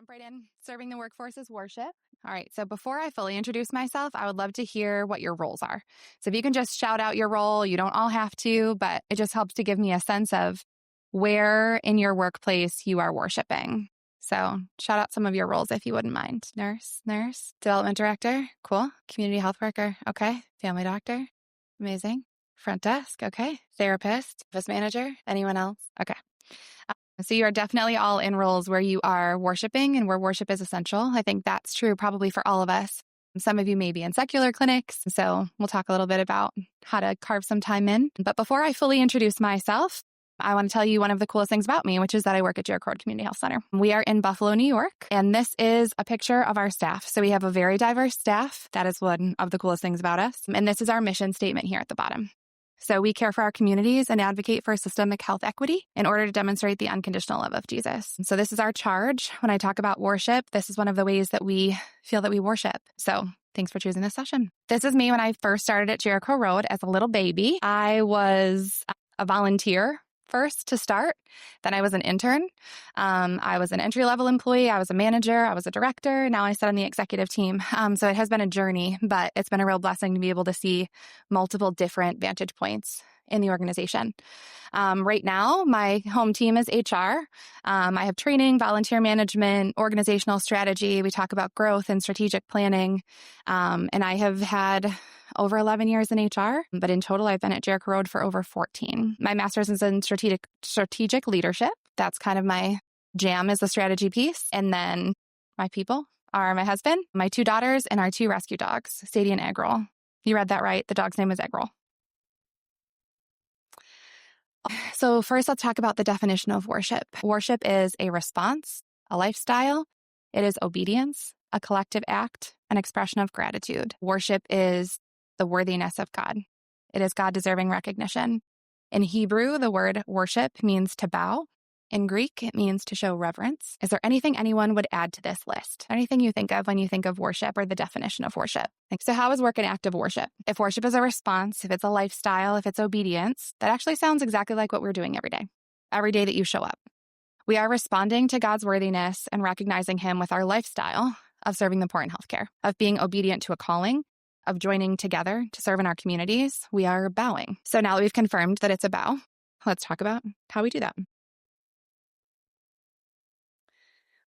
jump right in. Serving the workforce is worship. All right. So before I fully introduce myself, I would love to hear what your roles are. So if you can just shout out your role, you don't all have to, but it just helps to give me a sense of where in your workplace you are worshiping. So shout out some of your roles if you wouldn't mind. Nurse, development director. Cool. Community health worker. Okay. Family doctor. Amazing. Front desk. Okay. Therapist, office manager. Anyone else? Okay. So you are definitely all in roles where you are worshiping and where worship is essential. I think that's true probably for all of us. Some of you may be in secular clinics, so we'll talk a little bit about how to carve some time in. But before I fully introduce myself, I want to tell you one of the coolest things about me, which is that I work at Jericho Road Community Health Center. We are in Buffalo, New York, and this is a picture of our staff. So we have a very diverse staff. That is one of the coolest things about us. And this is our mission statement here at the bottom. So we care for our communities and advocate for systemic health equity in order to demonstrate the unconditional love of Jesus. So this is our charge. When I talk about worship, this is one of the ways that we feel that we worship. So thanks for choosing this session. This is me when I first started at Jericho Road as a little baby. I was a volunteer first to start. Then I was an intern. I was an entry-level employee. I was a manager. I was a director. Now I sit on the executive team. So it has been a journey, but it's been a real blessing to be able to see multiple different vantage points in the organization. Right now, my home team is HR. I have training, volunteer management, organizational strategy. We talk about growth and strategic planning. And I have had over 11 years in HR, but in total, I've been at Jericho Road for over 14. My master's is in strategic leadership. That's kind of my jam, is the strategy piece. And then my people are my husband, my 2 daughters, and our 2 rescue dogs, Sadie and Eggroll. You read that right. The dog's name is Eggroll. So first, let's talk about the definition of worship. Worship is a response, a lifestyle. It is obedience, a collective act, an expression of gratitude. Worship is the worthiness of God. It is God deserving recognition. In Hebrew, the word worship means to bow. In Greek, it means to show reverence. Is there anything anyone would add to this list? Anything you think of when you think of worship or the definition of worship? So how is work an act of worship? If worship is a response, if it's a lifestyle, if it's obedience, that actually sounds exactly like what we're doing every day that you show up. We are responding to God's worthiness and recognizing Him with our lifestyle of serving the poor in healthcare, of being obedient to a calling, of joining together to serve in our communities. We are bowing. So now that we've confirmed that it's a bow, let's talk about how we do that.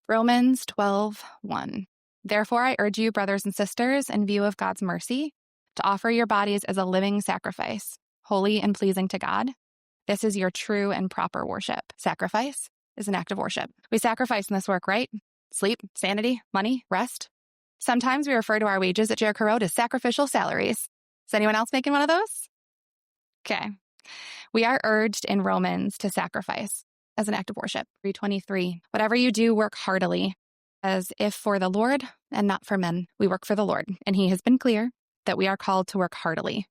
Romans 12:1. Therefore, I urge you, brothers and sisters, in view of God's mercy, to offer your bodies as a living sacrifice, holy and pleasing to God. This is your true and proper worship. Sacrifice is an act of worship. We sacrifice in this work, right? Sleep, sanity, money, rest. Sometimes we refer to our wages at Jericho Road as sacrificial salaries. Is anyone else making one of those? Okay. We are urged in Romans to sacrifice as an act of worship. 3:23. Whatever you do, work heartily, as if for the Lord and not for men. We work for the Lord, and He has been clear that we are called to work heartily.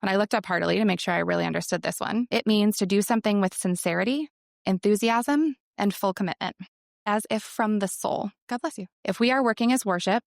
When I looked up heartily to make sure I really understood this one, it means to do something with sincerity, enthusiasm, and full commitment, as if from the soul. God bless you. If we are working as worship,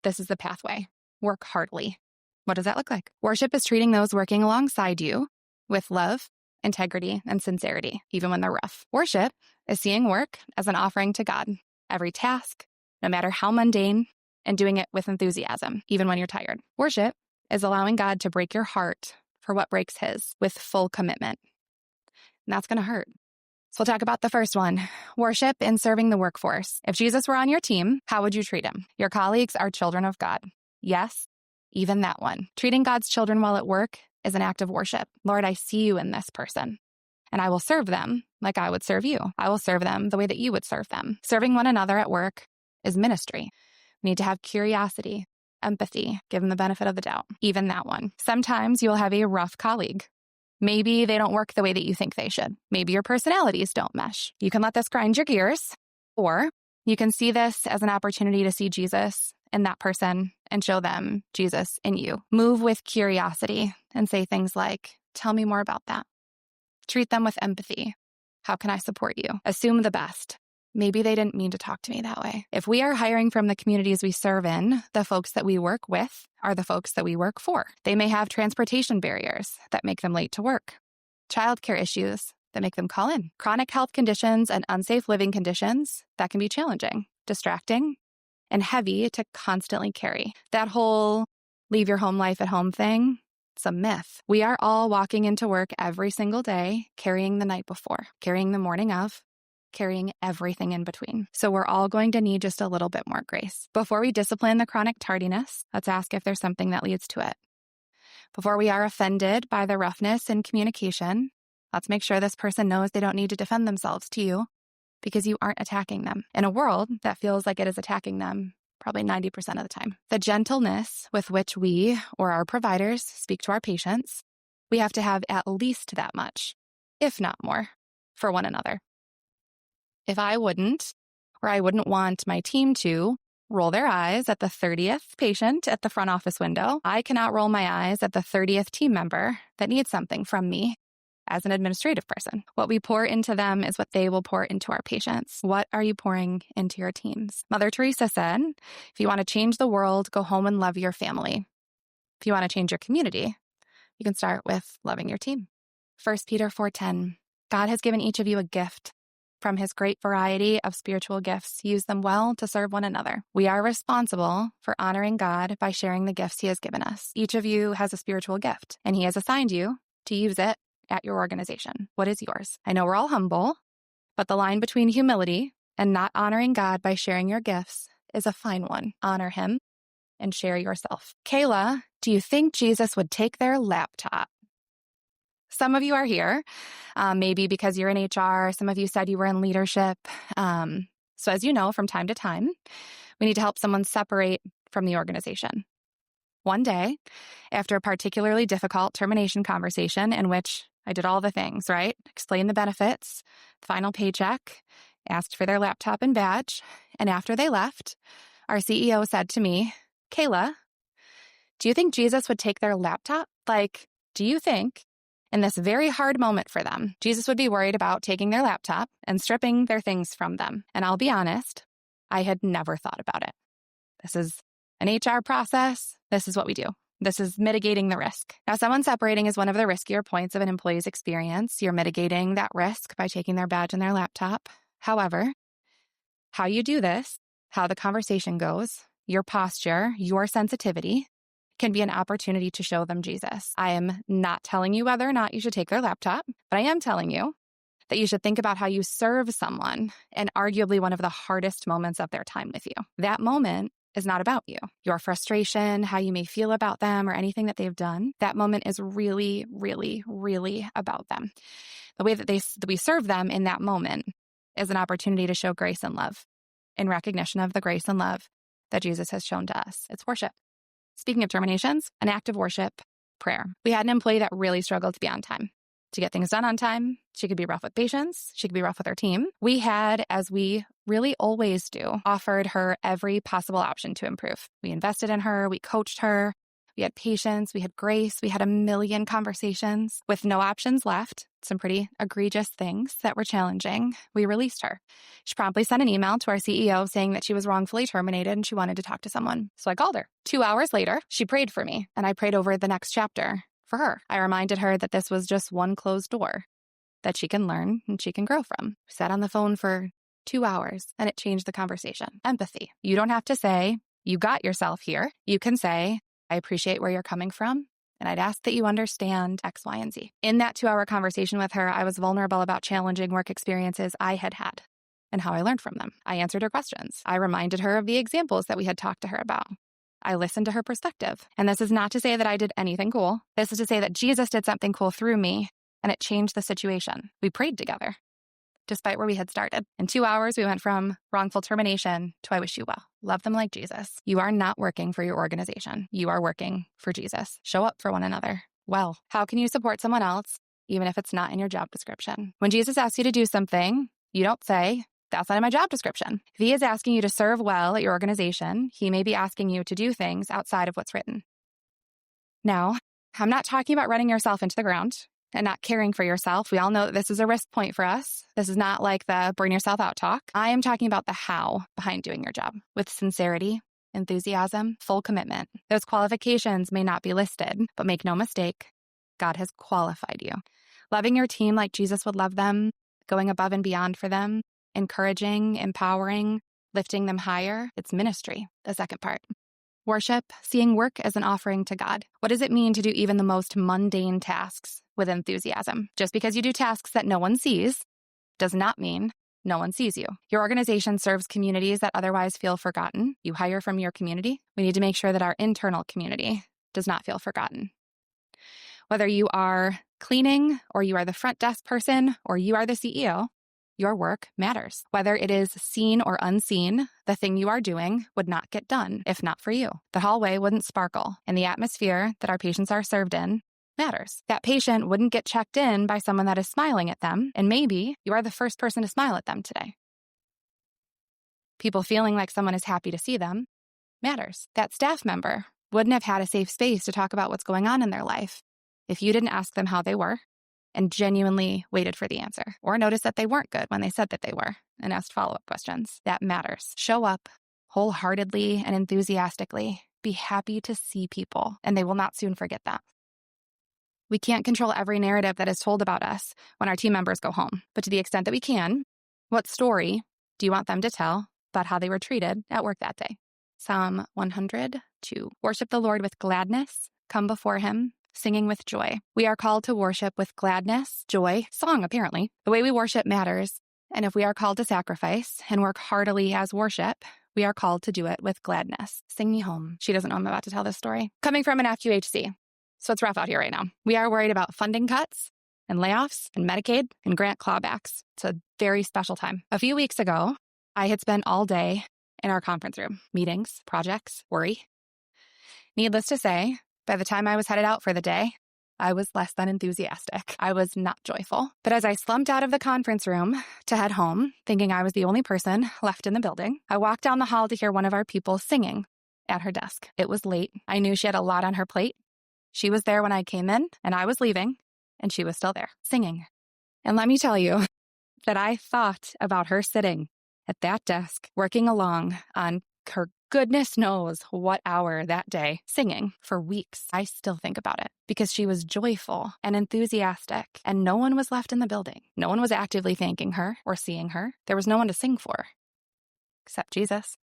this is the pathway. Work heartily. What does that look like? Worship is treating those working alongside you with love, integrity, and sincerity, even when they're rough. Worship is seeing work as an offering to God. Every task, no matter how mundane, and doing it with enthusiasm, even when you're tired. Worship is allowing God to break your heart for what breaks His with full commitment. And that's going to hurt. So we'll talk about the first one, worship in serving the workforce. If Jesus were on your team, how would you treat Him? Your colleagues are children of God. Yes, even that one. Treating God's children while at work is an act of worship. Lord, I see you in this person, and I will serve them like I would serve you. I will serve them the way that you would serve them. Serving one another at work is ministry. We need to have curiosity, empathy, give them the benefit of the doubt. Even that one. Sometimes you'll have a rough colleague. Maybe they don't work the way that you think they should. Maybe your personalities don't mesh. You can let this grind your gears, or you can see this as an opportunity to see Jesus in that person and show them Jesus in you. Move with curiosity and say things like, tell me more about that. Treat them with empathy. How can I support you? Assume the best. Maybe they didn't mean to talk to me that way. If we are hiring from the communities we serve in, the folks that we work with are the folks that we work for. They may have transportation barriers that make them late to work, childcare issues that make them call in, chronic health conditions and unsafe living conditions that can be challenging. distracting, and heavy to constantly carry. That whole leave your home life at home thing, it's a myth. We are all walking into work every single day, carrying the night before, carrying the morning of, carrying everything in between. So we're all going to need just a little bit more grace. Before we discipline the chronic tardiness, let's ask if there's something that leads to it. Before we are offended by the roughness in communication, let's make sure this person knows they don't need to defend themselves to you because you aren't attacking them in a world that feels like it is attacking them probably 90% of the time. The gentleness with which we or our providers speak to our patients, we have to have at least that much, if not more, for one another. If I wouldn't want my team to roll their eyes at the 30th patient at the front office window, I cannot roll my eyes at the 30th team member that needs something from me as an administrative person. What we pour into them is what they will pour into our patients. What are you pouring into your teams? Mother Teresa said, if you want to change the world, go home and love your family. If you want to change your community, you can start with loving your team. 1 Peter 4:10, God has given each of you a gift. From his great variety of spiritual gifts, use them well to serve one another. We are responsible for honoring God by sharing the gifts he has given us. Each of you has a spiritual gift, and he has assigned you to use it at your organization. What is yours? I know we're all humble, but the line between humility and not honoring God by sharing your gifts is a fine one. Honor him and share yourself. Kayla, do you think Jesus would take their laptop? Some of you are here, maybe because you're in HR. Some of you said you were in leadership. So as you know, from time to time, we need to help someone separate from the organization. One day, after a particularly difficult termination conversation in which I did all the things, right? Explained the benefits, final paycheck, asked for their laptop and badge, and after they left, our CEO said to me, Kayla, do you think Jesus would take their laptop? Like, do you think in this very hard moment for them, Jesus would be worried about taking their laptop and stripping their things from them? And I'll be honest, I had never thought about it. This is an HR process. This is what we do. This is mitigating the risk. Now, someone separating is one of the riskier points of an employee's experience. You're mitigating that risk by taking their badge and their laptop. However, how you do this, how the conversation goes, your posture, your sensitivity can be an opportunity to show them Jesus. I am not telling you whether or not you should take their laptop, but I am telling you that you should think about how you serve someone in arguably one of the hardest moments of their time with you. That moment is not about you. Your frustration, how you may feel about them, or anything that they've done, that moment is really, really, really about them. The way that we serve them in that moment is an opportunity to show grace and love in recognition of the grace and love that Jesus has shown to us. It's worship. Speaking of terminations, an act of worship, prayer. We had an employee that really struggled to be on time, to get things done on time. She could be rough with patients. She could be rough with her team. We had, as we really always do, offered her every possible option to improve. We invested in her. We coached her. We had patience. We had grace. We had a million conversations. With no options left, some pretty egregious things that were challenging, we released her. She promptly sent an email to our CEO saying that she was wrongfully terminated and she wanted to talk to someone. So I called her. 2 hours later, she prayed for me, and I prayed over the next chapter for her. I reminded her that this was just one closed door that she can learn and she can grow from. We sat on the phone for 2 hours, and it changed the conversation. Empathy. You don't have to say, you got yourself here. You can say, I appreciate where you're coming from, and I'd ask that you understand X, Y, and Z. In that 2-hour conversation with her, I was vulnerable about challenging work experiences I had had and how I learned from them. I answered her questions. I reminded her of the examples that we had talked to her about. I listened to her perspective. And this is not to say that I did anything cool. This is to say that Jesus did something cool through me, and it changed the situation. We prayed together, despite where we had started. In 2 hours, we went from wrongful termination to I wish you well. Love them like Jesus. You are not working for your organization. You are working for Jesus. Show up for one another. Well, how can you support someone else, even if it's not in your job description? When Jesus asks you to do something, you don't say, that's not in my job description. If he is asking you to serve well at your organization, he may be asking you to do things outside of what's written. Now, I'm not talking about running yourself into the ground and not caring for yourself. We all know that this is a risk point for us. This is not like the burn yourself out talk. I am talking about the how behind doing your job with sincerity, enthusiasm, full commitment. Those qualifications may not be listed, but make no mistake, God has qualified you. Loving your team like Jesus would love them, going above and beyond for them, encouraging, empowering, Lifting them higher, it's ministry, the second part. Worship, seeing work as an offering to God. What does it mean to do even the most mundane tasks with enthusiasm? Just because you do tasks that no one sees does not mean no one sees you. Your organization serves communities that otherwise feel forgotten. You hire from your community. We need to make sure that our internal community does not feel forgotten. Whether you are cleaning, or you are the front desk person, or you are the CEO, your work matters. Whether it is seen or unseen, the thing you are doing would not get done if not for you. The hallway wouldn't sparkle, and the atmosphere that our patients are served in matters. That patient wouldn't get checked in by someone that is smiling at them, and maybe you are the first person to smile at them today. People feeling like someone is happy to see them matters. That staff member wouldn't have had a safe space to talk about what's going on in their life if you didn't ask them how they were and genuinely waited for the answer, or noticed that they weren't good when they said that they were and asked follow-up questions. That matters. Show up wholeheartedly and enthusiastically. Be happy to see people, and they will not soon forget that. We can't control every narrative that is told about us when our team members go home, but to the extent that we can, what story do you want them to tell about how they were treated at work that day? Psalm 102. Worship the Lord with gladness. Come before him, singing with joy. We are called to worship with gladness, joy, song apparently. The way we worship matters, and if we are called to sacrifice and work heartily as worship, we are called to do it with gladness. Sing me home. She doesn't know I'm about to tell this story. Coming from an FQHC, so it's rough out here right now. We are worried about funding cuts and layoffs and Medicaid and grant clawbacks. It's a very special time. A few weeks ago, I had spent all day in our conference room. Meetings, projects, worry. Needless to say, by the time I was headed out for the day, I was less than enthusiastic. I was not joyful. But as I slumped out of the conference room to head home, thinking I was the only person left in the building, I walked down the hall to hear one of our people singing at her desk. It was late. I knew she had a lot on her plate. She was there when I came in, and I was leaving, and she was still there, singing. And let me tell you that I thought about her sitting at that desk, working along on her goodness knows what hour that day, singing for weeks. I still think about it because she was joyful and enthusiastic, and no one was left in the building. No one was actively thanking her or seeing her. There was no one to sing for, except Jesus.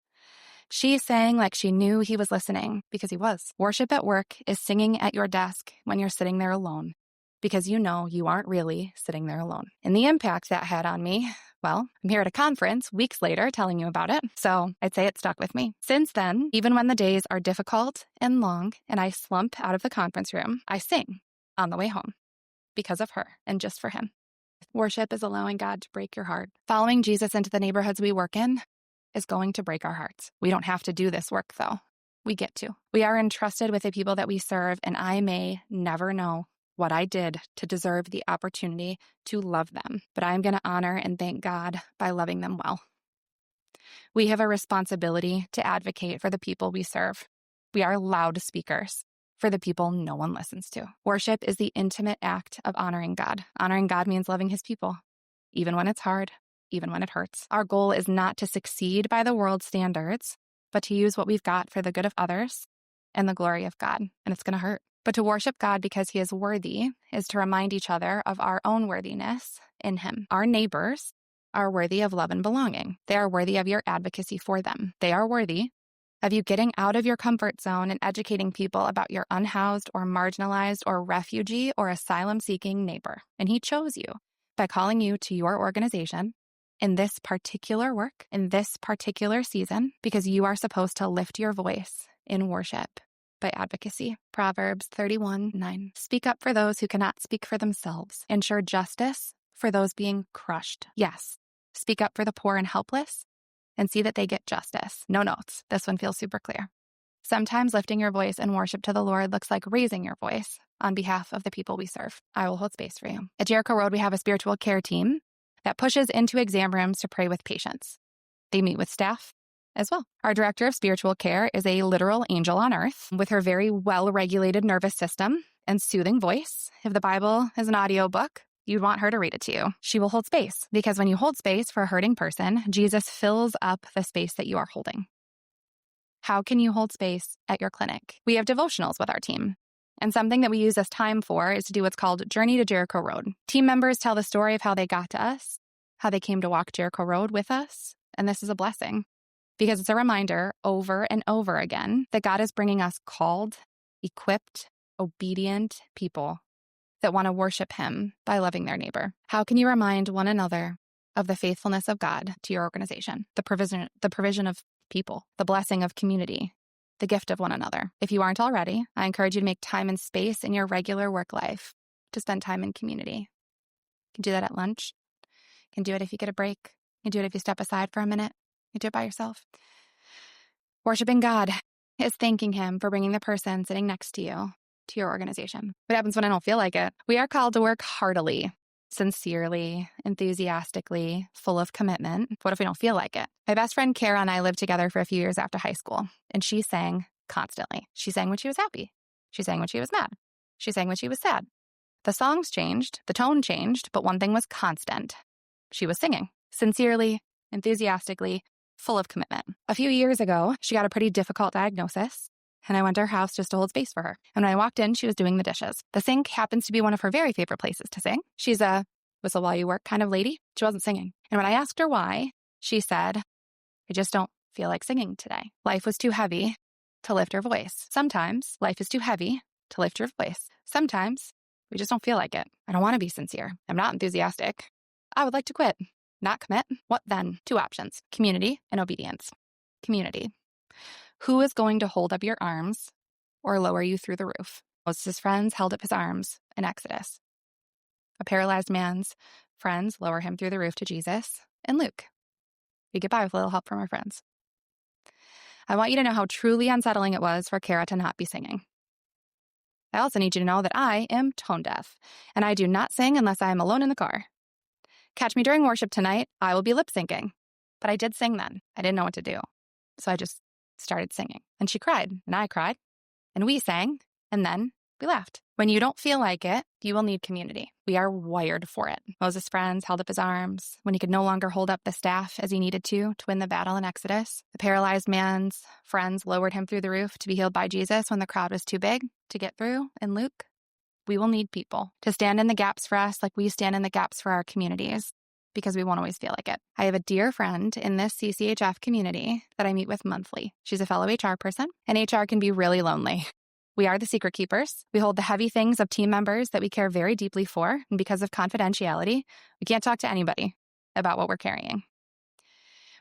She sang like she knew he was listening, because he was. Worship at work is singing at your desk when you're sitting there alone, because you know you aren't really sitting there alone. And the impact that had on me, well, I'm here at a conference weeks later telling you about it, so I'd say it stuck with me. Since then, even when the days are difficult and long and I slump out of the conference room, I sing on the way home because of her and just for him. Worship is allowing God to break your heart. Following Jesus into the neighborhoods we work in is going to break our hearts. We don't have to do this work, though. We get to. We are entrusted with the people that we serve, and I may never know what I did to deserve the opportunity to love them, but I'm going to honor and thank God by loving them well. We have a responsibility to advocate for the people we serve. We are loud speakers for the people no one listens to. Worship is the intimate act of honoring God. Honoring God means loving his people, even when it's hard, even when it hurts. Our goal is not to succeed by the world's standards, but to use what we've got for the good of others and the glory of God. And it's going to hurt. But to worship God because he is worthy is to remind each other of our own worthiness in him. Our neighbors are worthy of love and belonging. They are worthy of your advocacy for them. They are worthy of you getting out of your comfort zone and educating people about your unhoused or marginalized or refugee or asylum-seeking neighbor. And he chose you by calling you to your organization in this particular work, in this particular season, because you are supposed to lift your voice in worship by advocacy. Proverbs 31:9. Speak up for those who cannot speak for themselves. Ensure justice for those being crushed. Yes, speak up for the poor and helpless and see that they get justice. No notes. This one feels super clear. Sometimes lifting your voice in worship to the Lord looks like raising your voice on behalf of the people we serve. I will hold space for you. At Jericho Road, we have a spiritual care team that pushes into exam rooms to pray with patients. They meet with staff as well. Our director of spiritual care is a literal angel on earth with her very well-regulated nervous system and soothing voice. If the Bible is an audiobook, you'd want her to read it to you. She will hold space, because when you hold space for a hurting person, Jesus fills up the space that you are holding. How can you hold space at your clinic? We have devotionals with our team. And something that we use this time for is to do what's called Journey to Jericho Road. Team members tell the story of how they got to us, how they came to walk Jericho Road with us, and this is a blessing. because it's a reminder over and over again that God is bringing us called, equipped, obedient people that want to worship him by loving their neighbor. How can you remind one another of the faithfulness of God to your organization, the provision of people, the blessing of community, the gift of one another? If you aren't already, I encourage you to make time and space in your regular work life to spend time in community. You can do that at lunch. You can do it if you get a break. You can do it if you step aside for a minute. You do it by yourself. Worshiping God is thanking him for bringing the person sitting next to you to your organization. What happens when I don't feel like it? We are called to work heartily, sincerely, enthusiastically, full of commitment. What if we don't feel like it? My best friend Kara and I lived together for a few years after high school, and she sang constantly. She sang when she was happy. She sang when she was mad. She sang when she was sad. The songs changed, the tone changed, but one thing was constant. She was singing, sincerely, enthusiastically, full of commitment. A few years ago, she got a pretty difficult diagnosis, and I went to her house just to hold space for her. And when I walked in, she was doing the dishes. The sink happens to be one of her very favorite places to sing. She's a whistle while you work kind of lady. She wasn't singing. And when I asked her why, she said, I just don't feel like singing today. Life was too heavy to lift her voice. Sometimes life is too heavy to lift your voice. Sometimes we just don't feel like it. I don't want to be sincere. I'm not enthusiastic. I would like to quit, not commit. What then? Two options: community and obedience. Community. Who is going to hold up your arms or lower you through the roof? Moses' friends held up his arms in Exodus. A paralyzed man's friends lower him through the roof to Jesus in Luke. We get by with a little help from our friends. I want you to know how truly unsettling it was for Kara to not be singing. I also need you to know that I am tone deaf, and I do not sing unless I am alone in the car. Catch me during worship tonight, I will be lip syncing. But I did sing then. I didn't know what to do. So I just started singing. And she cried, and I cried, and we sang, and then we laughed. When you don't feel like it, you will need community. We are wired for it. Moses' friends held up his arms when he could no longer hold up the staff as he needed to win the battle in Exodus. The paralyzed man's friends lowered him through the roof to be healed by Jesus when the crowd was too big to get through in Luke. We will need people to stand in the gaps for us like we stand in the gaps for our communities, because we won't always feel like it. I have a dear friend in this CCHF community that I meet with monthly. She's a fellow HR person, and HR can be really lonely. We are the secret keepers. We hold the heavy things of team members that we care very deeply for, and because of confidentiality, we can't talk to anybody about what we're carrying.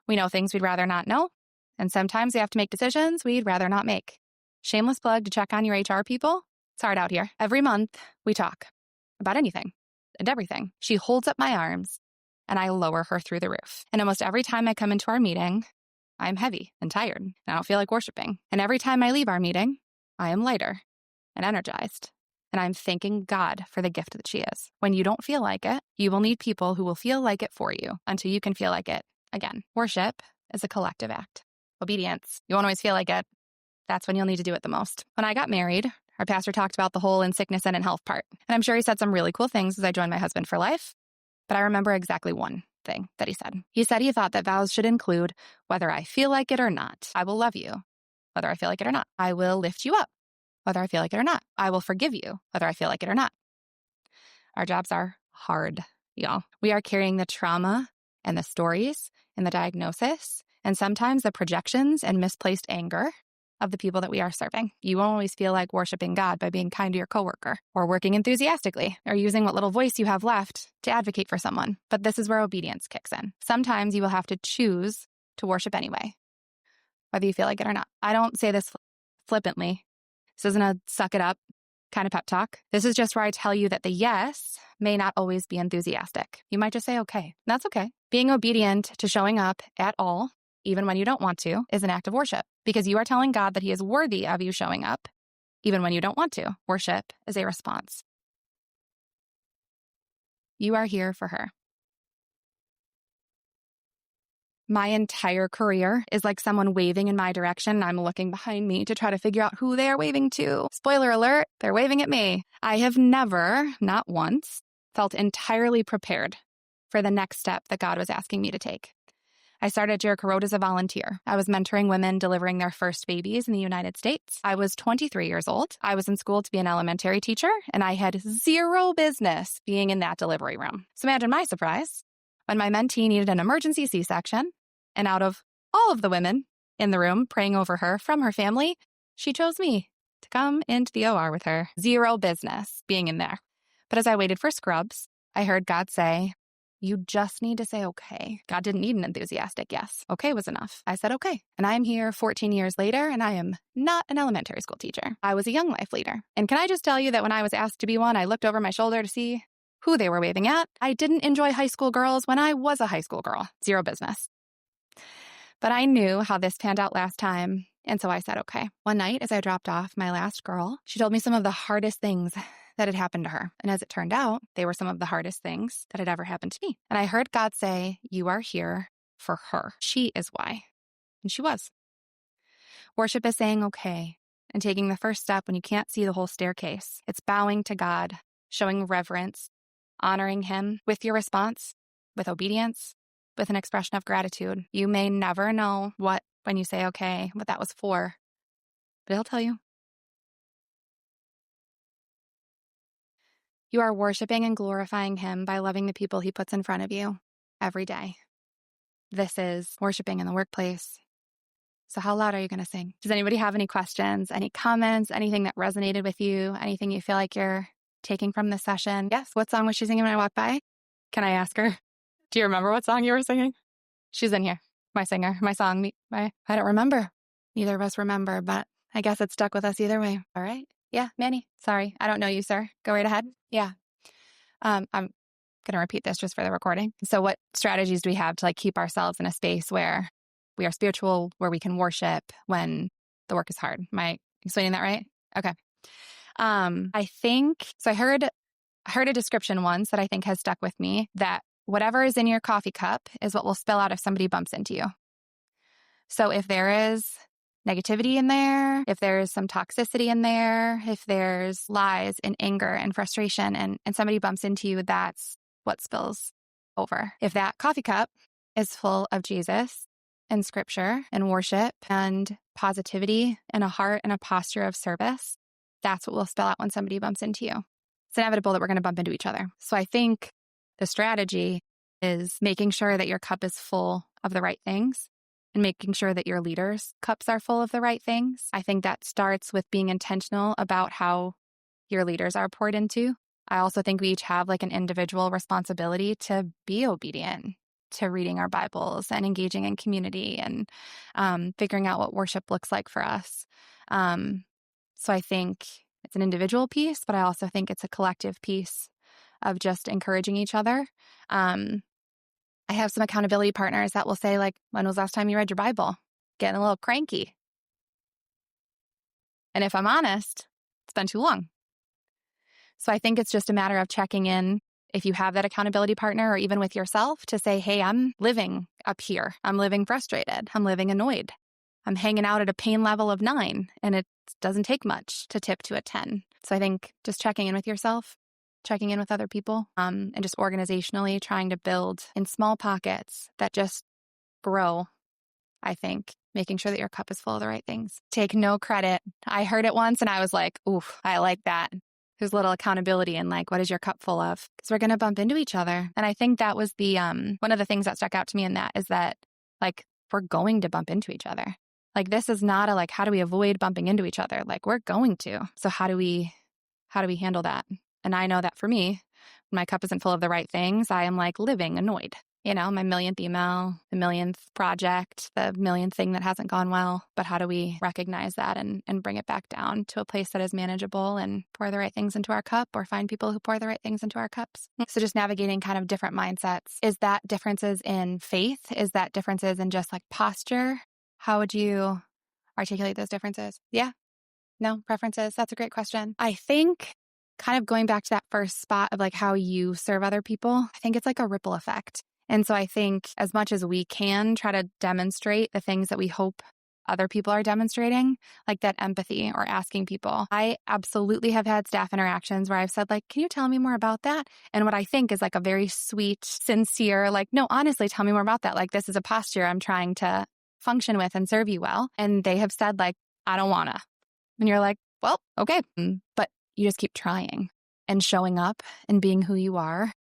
We know things we'd rather not know, and sometimes we have to make decisions we'd rather not make. Shameless plug to check on your HR people. It's hard out here. Every month, we talk about anything and everything. She holds up my arms, and I lower her through the roof. And almost every time I come into our meeting, I'm heavy and tired, and I don't feel like worshiping. And every time I leave our meeting, I am lighter and energized, and I'm thanking God for the gift that she is. When you don't feel like it, you will need people who will feel like it for you until you can feel like it again. Worship is a collective act. Obedience, you won't always feel like it. That's when you'll need to do it the most. When I got married, our pastor talked about the whole in sickness and in health part. And I'm sure he said some really cool things as I joined my husband for life, but I remember exactly one thing that he said. He said he thought that vows should include whether I feel like it or not. I will love you, whether I feel like it or not. I will lift you up, whether I feel like it or not. I will forgive you, whether I feel like it or not. Our jobs are hard, y'all. We are carrying the trauma and the stories and the diagnosis and sometimes the projections and misplaced anger of the people that we are serving. You won't always feel like worshiping God by being kind to your coworker or working enthusiastically or using what little voice you have left to advocate for someone. But this is where obedience kicks in. Sometimes you will have to choose to worship anyway, whether you feel like it or not. I don't say this flippantly. This isn't a suck it up kind of pep talk. This is just where I tell you that the yes may not always be enthusiastic. You might just say, okay, that's okay. Being obedient to showing up at all, even when you don't want to, is an act of worship because you are telling God that he is worthy of you showing up, even when you don't want to. Worship is a response. You are here for her. My entire career is like someone waving in my direction, and I'm looking behind me to try to figure out who they are waving to. Spoiler alert, they're waving at me. I have never, not once, felt entirely prepared for the next step that God was asking me to take. I started at Jericho Road as a volunteer. I was mentoring women delivering their first babies in the United States. I was 23 years old. I was in school to be an elementary teacher, and I had zero business being in that delivery room. So imagine my surprise when my mentee needed an emergency C-section, and out of all of the women in the room praying over her from her family, she chose me to come into the OR with her. Zero business being in there. But as I waited for scrubs, I heard God say, you just need to say okay. God didn't need an enthusiastic yes. Okay was enough. I said okay. And I am here 14 years later, and I am not an elementary school teacher. I was a young life leader. And can I just tell you that when I was asked to be one, I looked over my shoulder to see who they were waving at. I didn't enjoy high school girls when I was a high school girl. Zero business. But I knew how this panned out last time, and so I said okay. One night, as I dropped off my last girl, she told me some of the hardest things that had happened to her. And as it turned out, they were some of the hardest things that had ever happened to me. And I heard God say, you are here for her. She is why. And she was. Worship is saying okay and taking the first step when you can't see the whole staircase. It's bowing to God, showing reverence, honoring Him with your response, with obedience, with an expression of gratitude. You may never know when you say okay, what that was for, but He'll tell you. You are worshiping and glorifying Him by loving the people He puts in front of you every day. This is worshiping in the workplace. So how loud are you going to sing? Does anybody have any questions, any comments, anything that resonated with you, anything you feel like you're taking from this session? Yes, what song was she singing when I walked by? Can I ask her? Do you remember what song you were singing? She's in here, my singer, my song. I don't remember. Neither of us remember, but I guess it stuck with us either way. All right. Yeah, Manny. Sorry, I don't know you, sir. Go right ahead. Yeah. I'm going to repeat this just for the recording. So what strategies do we have to keep ourselves in a space where we are spiritual, where we can worship when the work is hard? Am I explaining that right? Okay. I think, so I heard a description once that I think has stuck with me, that whatever is in your coffee cup is what will spill out if somebody bumps into you. So if there is negativity in there, if there's some toxicity in there, if there's lies and anger and frustration and somebody bumps into you, that's what spills over. If that coffee cup is full of Jesus and scripture and worship and positivity and a heart and a posture of service, that's what will spill out when somebody bumps into you. It's inevitable that we're going to bump into each other. So I think the strategy is making sure that your cup is full of the right things and making sure that your leaders' cups are full of the right things. I think that starts with being intentional about how your leaders are poured into. I also think we each have an individual responsibility to be obedient to reading our Bibles and engaging in community and figuring out what worship looks like for us. So I think it's an individual piece, but I also think it's a collective piece of just encouraging each other. I have some accountability partners that will say, when was the last time you read your Bible? Getting a little cranky. And if I'm honest, it's been too long. So I think it's just a matter of checking in if you have that accountability partner or even with yourself to say, hey, I'm living up here. I'm living frustrated. I'm living annoyed. I'm hanging out at a pain level of 9, and it doesn't take much to tip to a 10. So I think just checking in with yourself, checking in with other people, and just organizationally trying to build in small pockets that just grow, I think, making sure that your cup is full of the right things. Take no credit. I heard it once and I was like, oof, I like that. There's a little accountability in what is your cup full of? Because we're going to bump into each other. And I think that was the, one of the things that stuck out to me in that is that we're going to bump into each other. This is not a how do we avoid bumping into each other? We're going to. So how do we handle that? And I know that for me, when my cup isn't full of the right things, I am living annoyed. My millionth email, the millionth project, the millionth thing that hasn't gone well. But how do we recognize that and bring it back down to a place that is manageable and pour the right things into our cup, or find people who pour the right things into our cups? So just navigating kind of different mindsets. Is that differences in faith? Is that differences in just posture? How would you articulate those differences? Yeah? No? Preferences? That's a great question. I think kind of going back to that first spot of how you serve other people, I think it's a ripple effect. And so I think as much as we can try to demonstrate the things that we hope other people are demonstrating, that empathy or asking people. I absolutely have had staff interactions where I've said, can you tell me more about that? And what I think is a very sweet, sincere, no, honestly, tell me more about that. This is a posture I'm trying to function with and serve you well. And they have said, I don't wanna. And you're well, okay. But you just keep trying and showing up and being who you are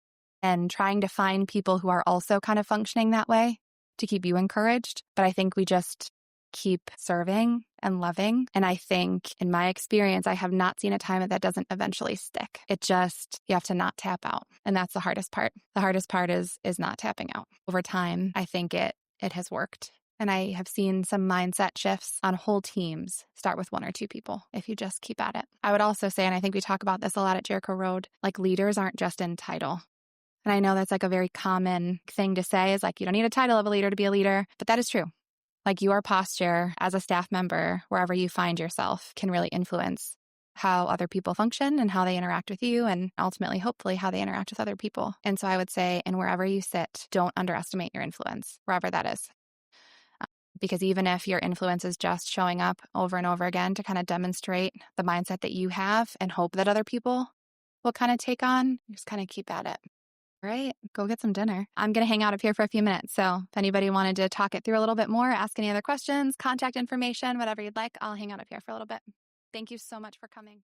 and trying to find people who are also kind of functioning that way to keep you encouraged. But I think we just keep serving and loving. And I think in my experience, I have not seen a time that doesn't eventually stick. It just, you have to not tap out. And that's the hardest part. The hardest part is not tapping out. Over time, I think it has worked. And I have seen some mindset shifts on whole teams start with 1 or 2 people if you just keep at it. I would also say, and I think we talk about this a lot at Jericho Road, like leaders aren't just in title. And I know that's like a very common thing to say is like, you don't need a title of a leader to be a leader, but that is true. Like your posture as a staff member, wherever you find yourself, can really influence how other people function and how they interact with you, and ultimately, hopefully, how they interact with other people. And so I would say, and wherever you sit, don't underestimate your influence, wherever that is. Because even if your influence is just showing up over and over again to kind of demonstrate the mindset that you have and hope that other people will kind of take on, just kind of keep at it. All right, go get some dinner. I'm going to hang out up here for a few minutes. So if anybody wanted to talk it through a little bit more, ask any other questions, contact information, whatever you'd like, I'll hang out up here for a little bit. Thank you so much for coming.